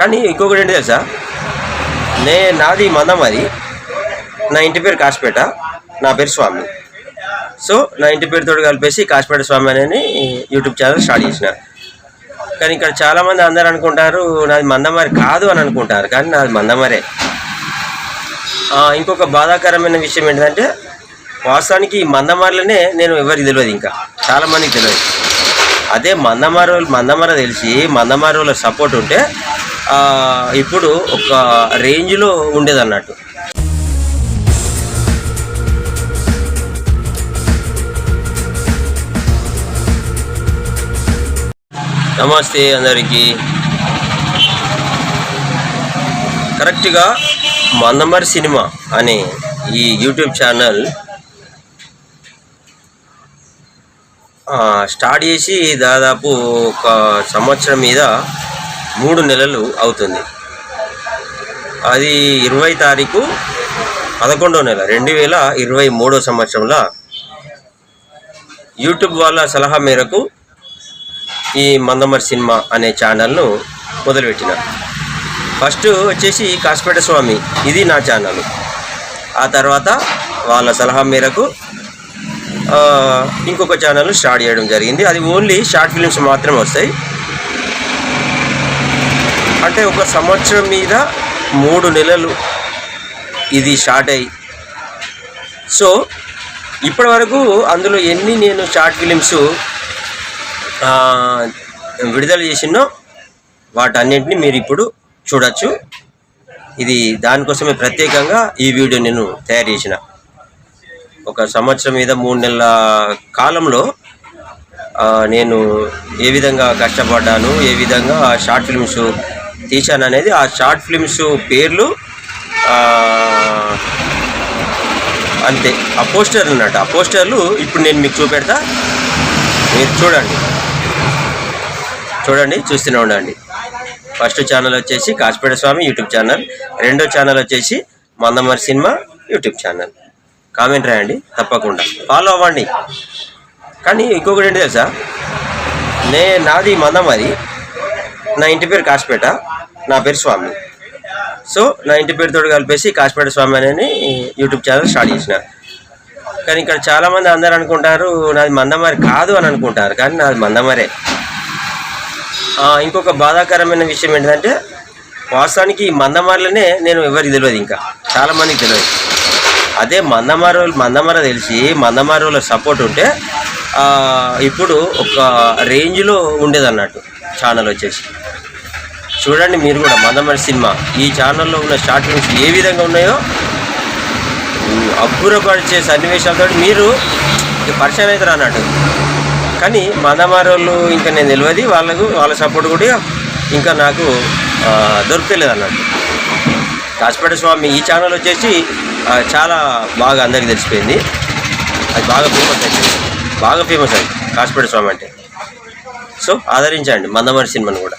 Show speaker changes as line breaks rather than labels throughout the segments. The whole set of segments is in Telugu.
కానీ ఇంకొకటి ఏంటి తెలుసా, నాది మందమరి, నా ఇంటి పేరు కాసిపేట, నా పేరు స్వామి. సో నా ఇంటి పేరుతో కలిపేసి కాసిపేట స్వామి అని యూట్యూబ్ ఛానల్ స్టార్ట్ చేసిన. కానీ ఇక్కడ చాలామంది అందరు అనుకుంటారు నాది మందమరి కాదు అని అనుకుంటారు, కానీ నాది మందమరే. ఇంకొక బాధాకరమైన విషయం ఏంటంటే, వాస్తవానికి ఈ మందమరలనే నేను ఎవరికి తెలియదు, ఇంకా చాలామందికి తెలియదు. అదే మందమర తెలిసి మందమరుల సపోర్ట్ ఉంటే ఇప్పుడు ఒక రేంజ్లో ఉండేది అన్నట్టు. నమస్తే అందరికీ. కరెక్ట్గా మందమరి సినిమా అనే ఈ యూట్యూబ్ ఛానల్ స్టార్ట్ చేసి దాదాపు ఒక సంవత్సరం మీద 3 నెలలు అవుతుంది. అది 20 తారీఖు 11వ నెల 2023 సంవత్సరంలో యూట్యూబ్ వాళ్ళ సలహా మేరకు ఈ మందమరి సినిమా అనే ఛానల్ను మొదలుపెట్టిన. ఫస్ట్ వచ్చేసి కాసిపేట స్వామి, ఇది నా ఛానల్. ఆ తర్వాత వాళ్ళ సలహా మేరకు ఇంకొక ఛానల్ స్టార్ట్ చేయడం జరిగింది. అది ఓన్లీ షార్ట్ ఫిలిమ్స్ మాత్రమే వస్తాయి. అంటే ఒక సంవత్సరం మీద 3 నెలలు ఇది స్టార్ట్ అయ్యి, సో ఇప్పటి వరకు అందులో ఎన్ని నేను షార్ట్ ఫిలిమ్స్ విడుదల చేసినో వాటన్నింటినీ మీరు ఇప్పుడు చూడొచ్చు. ఇది దానికోసమే ప్రత్యేకంగా ఈ వీడియో నేను తయారు చేసిన. ఒక సంవత్సరం మీద 3 నెలల కాలంలో నేను ఏ విధంగా కష్టపడ్డాను, ఏ విధంగా షార్ట్ ఫిల్మ్స్ తీశాను అనేది, ఆ షార్ట్ ఫిల్మ్స్ పేర్లు అంతే. ఆ పోస్టర్లు అన్నట్టు, ఆ పోస్టర్లు ఇప్పుడు నేను మీకు చూపెడతా, మీరు చూడండి, చూస్తూనే ఉండండి. ఫస్ట్ ఛానల్ వచ్చేసి కాసిపేట స్వామి యూట్యూబ్ ఛానల్, రెండో ఛానల్ వచ్చేసి Mandamarri cinema YouTube channel. Comment రాయండి, తప్పకుండా ఫాలో అవ్వండి. కానీ ఇంకొకటి ఏంటి తెలుసా, నాది మందమరి, నా ఇంటి పేరు కాసిపేట, నా పేరు స్వామి. సో నా ఇంటి పేరుతో కలిపేసి కాసిపేట స్వామి అని యూట్యూబ్ ఛానల్ స్టార్ట్ చేసిన. కానీ ఇక్కడ చాలామంది అందరు అనుకుంటారు నాది మందమరి కాదు అని అనుకుంటారు, కానీ నాది మందమరే. ఇంకొక బాధాకరమైన విషయం ఏంటంటే, వాస్తవానికి ఈ మందమరలనే నేను ఎవరికి తెలియదు, ఇంకా చాలామందికి తెలియదు. అదే మందమర తెలిసి మందమరుల సపోర్ట్ ఉంటే ఇప్పుడు ఒక రేంజ్లో ఉండేది అన్నట్టు ఛానల్ వచ్చేసి. చూడండి మీరు కూడా మందమరి సినిమా ఈ ఛానల్లో ఉన్న షార్ట్ ఫిల్మ్స్ ఏ విధంగా ఉన్నాయో అబ్బురపరిచే సన్నివేశాలతో మీరు పరిచయం అవుతారు అన్నట్టు. కానీ మందమరోళ్ళు ఇంకా నేను తెలియదు, వాళ్ళ సపోర్ట్ కూడా ఇంకా నాకు దొరుకుతలేదు అన్నట్టు. కాసిపేట స్వామి ఈ ఛానల్ వచ్చేసి చాలా బాగా అందరికీ తెలిసిపోయింది. అది బాగా ఫేమస్ అయింది కాసిపేట స్వామి అంటే. సో ఆదరించండి మందమరి సినిమాను కూడా.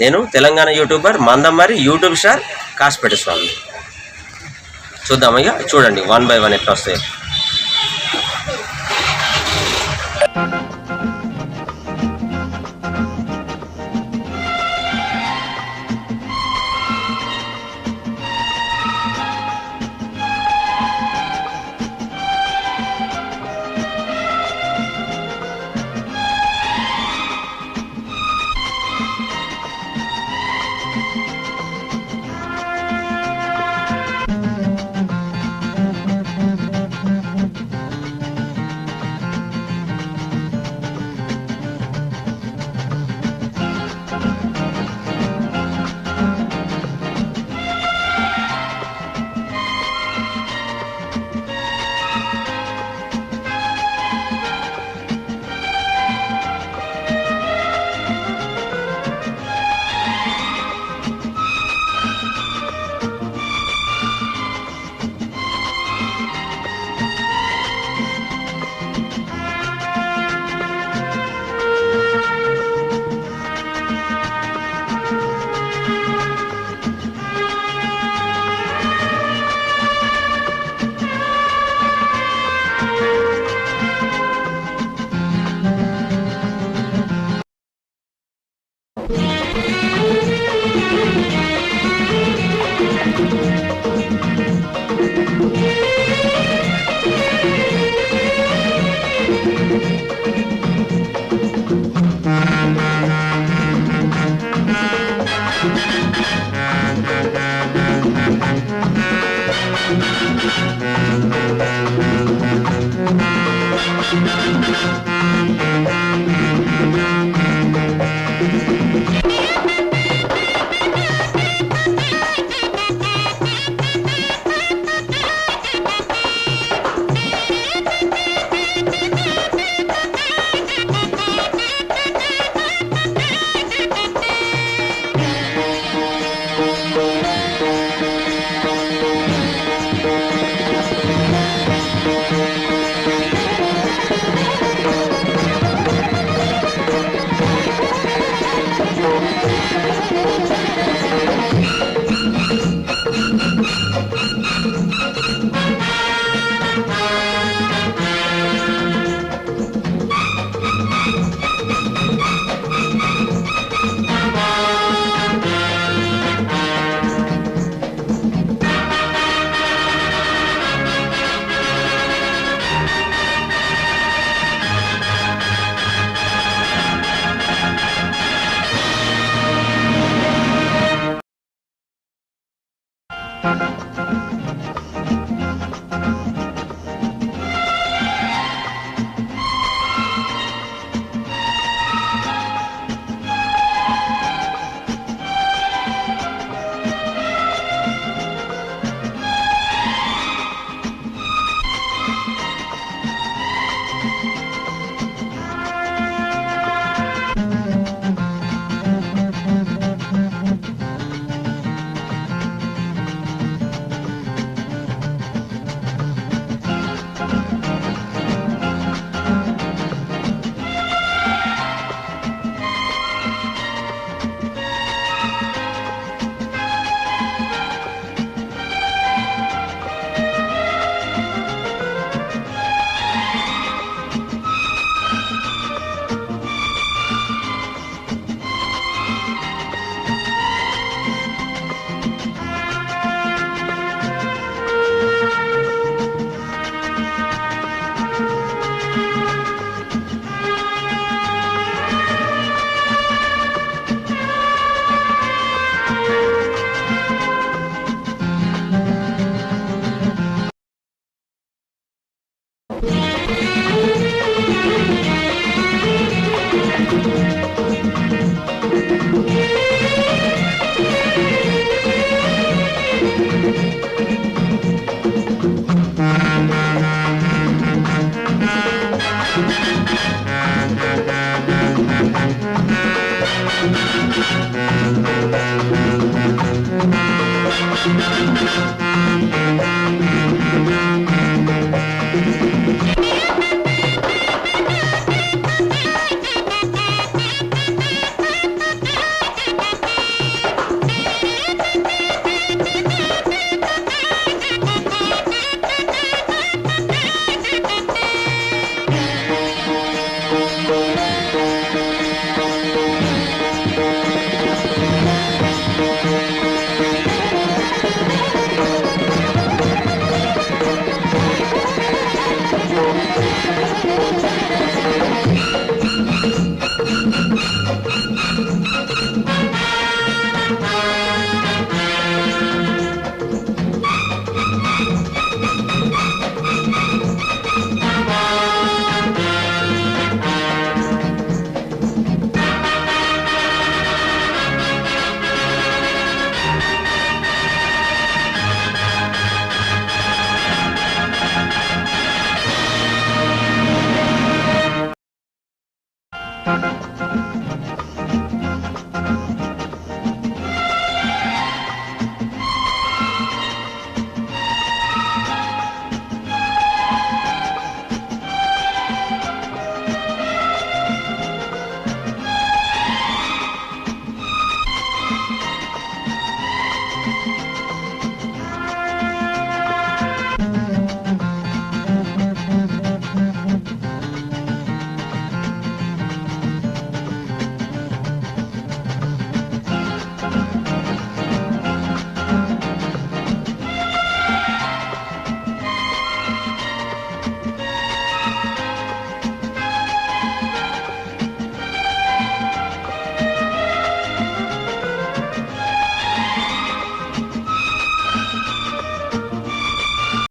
నేను Telangana YouTuber, Mandamarri YouTube star Kasipet Swamy. చూద్దాం ఇక, చూడండి 1 by 1 ఎట్లా వస్తాయి.
Thank you.